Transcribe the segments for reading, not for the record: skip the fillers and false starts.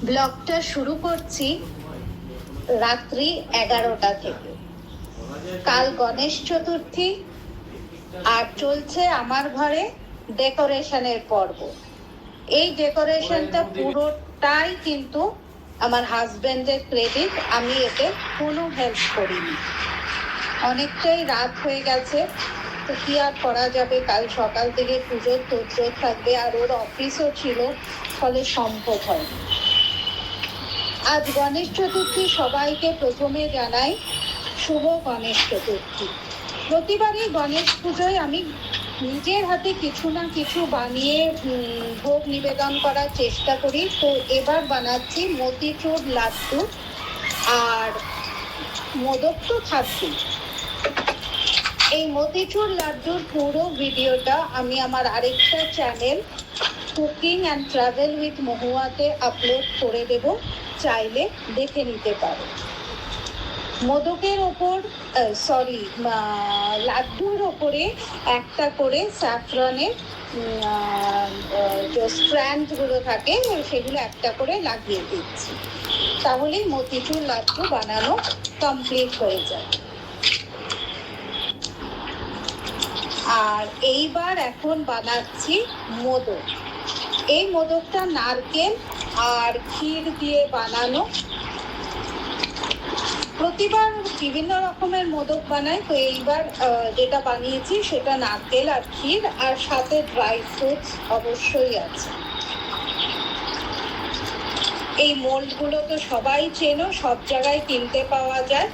ব্লগটা শুরু করছি রাত্রি 11টা থেকে। কাল গণেশ চতুর্থী আর চলছে আমার ঘরে ডেকোরেশনের পর্ব। এই ডেকোরেশনটা পুরোটাই কিন্তু আমার হাজবেন্ডের ক্রেডিট, আমি এতে কোনো হেল্প করিনি। অনেকটাই রাত হয়ে গেছে, তো কি আর করা যাবে, কাল সকাল থেকে পুজোর তোড়জোড় থাকবে আর ওর অফিসও ছিল, ফলে সম্ভব হয়নি। আজ গণেশ চতুর্থী, সবাইকে প্রথমে জানাই শুভ গণেশ চতুর্থী। প্রতিবারই গণেশ পুজোয় আমি নিজের হাতে কিছু না কিছু বানিয়ে ভোগ নিবেদন করার চেষ্টা করি। তো এবার বানাচ্ছি মতিচুর লাড্ডু, আর মোদক তো থাকবেই। এই মতিচুর লাড্ডুর পুরো ভিডিওটা আমি আমার আরেকটা channel cooking and travel with মহুয়াতে আপলোড করে দেব, চাইলে দেখে নিতে পারো। মোদকের ওপর লাড্ডুর ওপরে একটা করে স্যাফরনের যে স্ট্র্যান্ডগুলো থাকে সেগুলো একটা করে লাগিয়ে দিচ্ছি, তাহলেই মতিচুর লাড্ডু বানানো কমপ্লিট হয়ে যায়। আর এইবার এখন বানাচ্ছি মোদক। এই মোদকটা নারকেল আর ক্ষীর দিয়ে বানানো। প্রতিবার বিভিন্ন রকমের মোদক বানাই, তো এইবার যেটা বানিয়েছি সেটা নারকেল আর ক্ষীর, আর সাথে ড্রাই ফ্রুটস অবশ্যই আছে। এই মোল্ডগুলো তো সবাই চেনো, সব জায়গায় কিনতে পাওয়া যায়।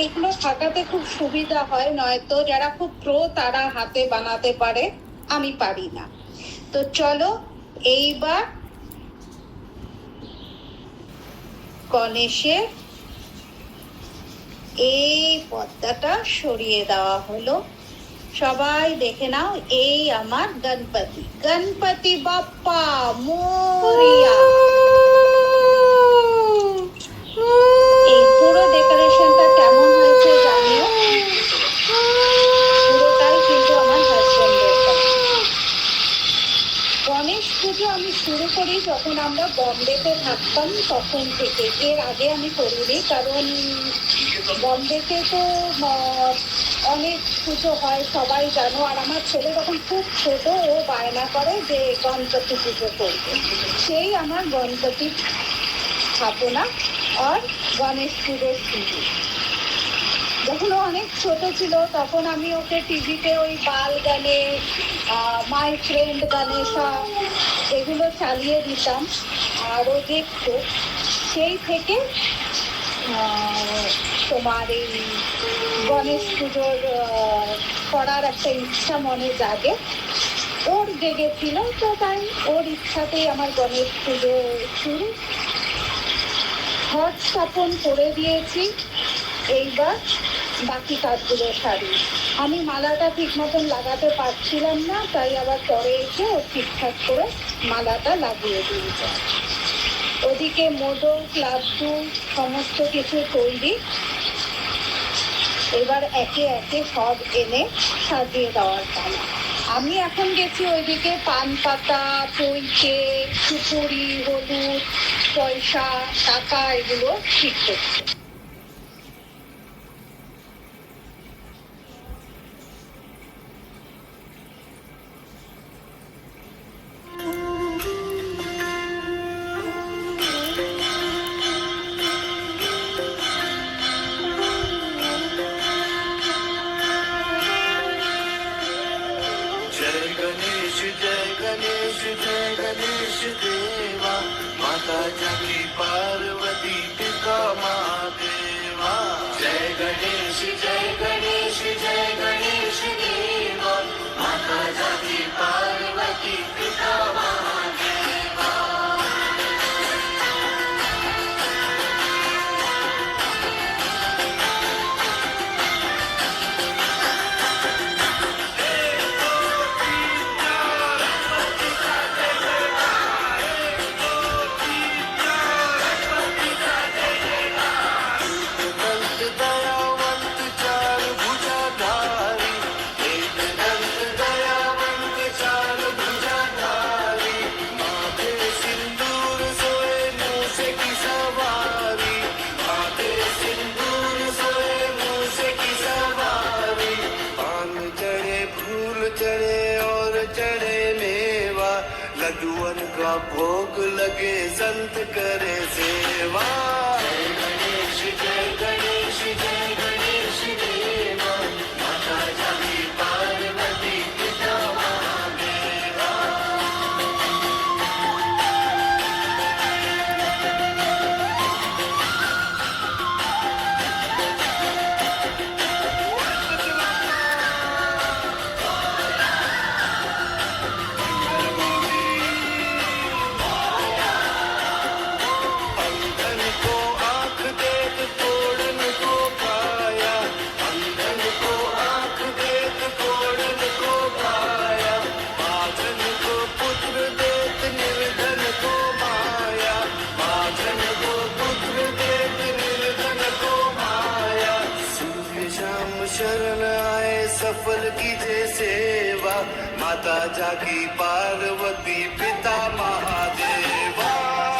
এগুলো থাকাতে খুব সুবিধা হয়, নয়তো যারা খুব প্রো তারা হাতে বানাতে পারে, আমি পারি না। তো চলো এইবার গণেশের এই পর্দাটা সরিয়ে দেওয়া হলো। সবাই দেখে নাও, এই আমার গণপতি। গণপতি বাপ্পা মোরিয়া। এই পুরো ডেকোরেশনটা কেমন হয়েছে জানিও, পুরোটাই কিন্তু আমার হাজবেন্ডের কাজ। গণেশ পুজো আমি শুরু করি যখন আমরা বম্বেতে থাকতাম তখন থেকে, এর আগে আমি করিনি, কারণ বম্বেতে তো অনেক পুজো হয় সবাই জানো। আর আমার ছেলে যখন খুব ছোট, ও বায়না করে যে গণপতি পুজো করবে, সেই আমার গণপতি স্থাপনা আর গণেশ পুজোর শুরু। যখন ও অনেক ছোট ছিল তখন আমি ওকে টিভিতে ওই বাল গণেশ, মাই ফ্রেন্ড গণেশা এগুলো চালিয়ে দিতাম, আর ও দেখতো। সেই থেকে তোমার এই গণেশ পুজোর করার একটা ইচ্ছা মনে জাগে, ওর জেগেছিল, তো তাই ওর ইচ্ছাতেই আমার গণেশ পুজো শুরু। ঘট স্থাপন করে দিয়েছি, এইবার বাকি কাজগুলো সারি। আমি মালাটা ঠিক মতন লাগাতে পারছিলাম না, তাই আবার পরে এসে ও ঠিকঠাক করে মালাটা লাগিয়ে দিয়েছে। ওদিকে মোদক লাড্ডু সমস্ত কিছু তৈরি, এবার একে একে সব এনে সাজিয়ে দেওয়ার পালা। আমি এখন গেছি ওইদিকে পান পাতা, পৈতে, সুপুরি, হলুদ, পয়সা, টাকা এগুলো ঠিক করছে। जय गणेश देवा, माता जगी पार्वती पिता महादेवा। जय गणेश जय गणेश देवा, माता जगी पार्वती पिता महादेवा। भोग लगे संत करे सेवा। जय गणेश जय गणेश जय गणेश देवा, माता जाकी पार्वती पिता महादेवा। अंधन को आँख देख कोड़न को पाया, अंधन को आँख देख कोड़न को पाया। बाजन को पुत्र देख निर्धन को माया, बाजन को पुत्र देख निर्धन को माया। सूर्य शाम शरण आए सफल कीजे सेवा, माता जाकी पार्वती पिता महादेवा।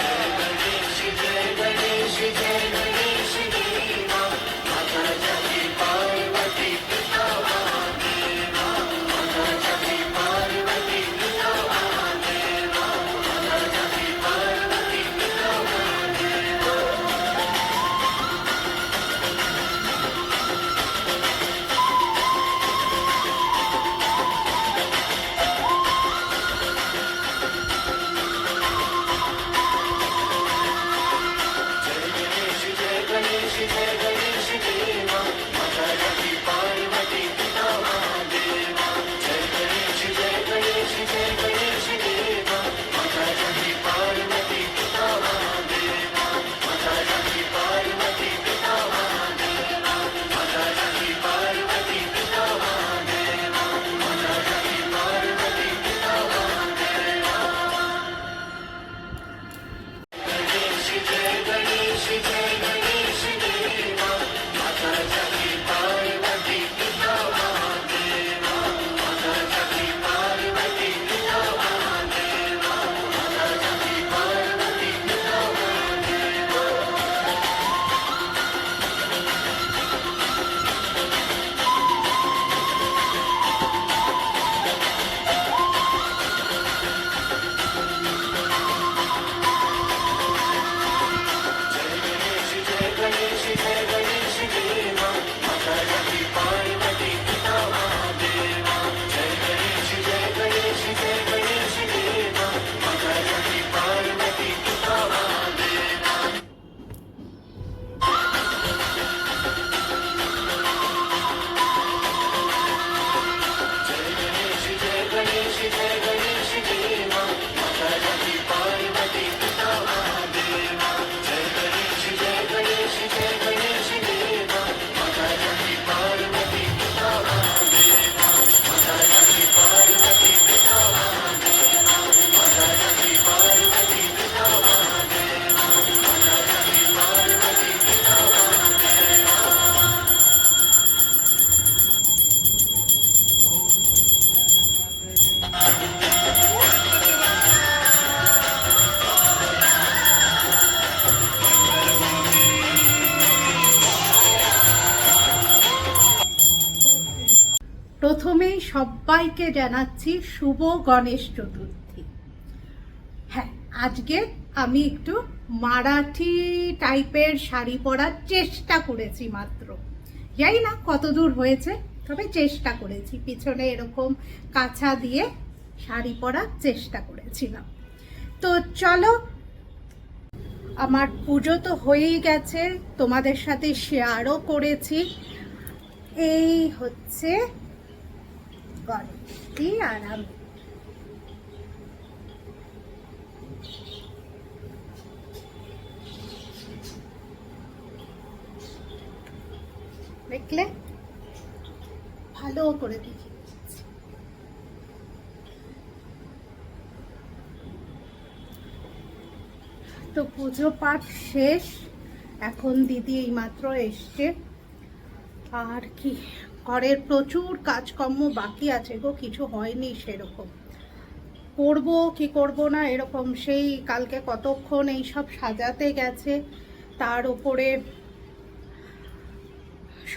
जय गणेश जय गणेश जय गणेश देवा, माता जाकी पार्वती पिता महादेवा। माता जाकी पार्वती पिता महादेवा, माता जाकी पार्वती पिता महादेवा। जय गणेश जय गणेश जय गणेश देवा, माता जाकी पार्वती पिता महादेवा। जय गणेश जय गणेश जय गणेश देवा, माता जाकी पार्वती पिता महादेवा। माता जाकी पार्वती पिता महादेवा, माता जाकी पार्वती पिता महादेवा, माता जाकी पार्वती पिता महादेवा। गणेश जय गणेश जय गणेश देवा, माता जाकी पार्वती पिता महादेवा। माता जाकी पार्वती पिता महादेवा, माता जाकी पार्वती पिता महादेवा। जय गणेश जय गणेश जय गणेश देवा, माता जाकी पार्वती पिता महादेवा। जय गणेश जय गणेश जय गणेश देवा, माता जाकी पार्वती पिता महादेवा। जय गणेश जय गणेश जय गणेश देवा, माता जाकी पार्वती पिता महादेवा। जय गणेश जय गणेश जय गणेश देवा, माता जाकी पार्वती पिता महादेवा। माता जाकी पार्वती पिता महादेवा, माता जाकी पार्वती पिता महादेवा, माता जाकी पार्वती पिता महादेवा। প্রথমেই সবাইকে জানাচ্ছি শুভ গণেশ চতুর্থী। হ্যাঁ, আজকে আমি একটু মারাঠি টাইপের শাড়ি পরার চেষ্টা করেছি মাত্র, জানি না কত দূর হয়েছে, তবে চেষ্টা করেছি। পিছনে এরকম কাছা দিয়ে শাড়ি পরার চেষ্টা করেছিলাম। তো চলো, আমার পুজো তো হয়েই গেছে, তোমাদের সাথে শেয়ারও করেছি। এই হচ্ছে গণেশজি আর আমি। দেখলে ভালো করে দেখি। তো পুজো পাঠ শেষ, এখন দিদি এইমাত্র এসছে। আর কি, ঘরের প্রচুর কাজকর্ম বাকি আছে গো, কিছু হয়নি সেরকম। করব কি করব না এরকম, সেই কালকে কতক্ষণ এইসব সাজাতে গেছে, তার উপরে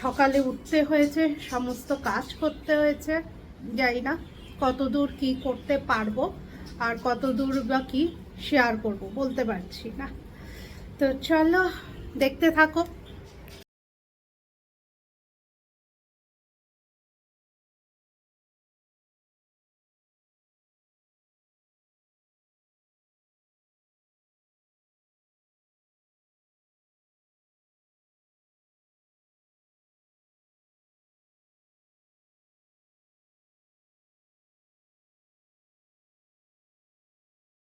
সকালে উঠতে হয়েছে, সমস্ত কাজ করতে হয়েছে। জানি না কতদূর কি করতে পারবো আর কতদূর বা কি শেয়ার করব, বলতে পারছি না। তো চলো দেখতে থাকো।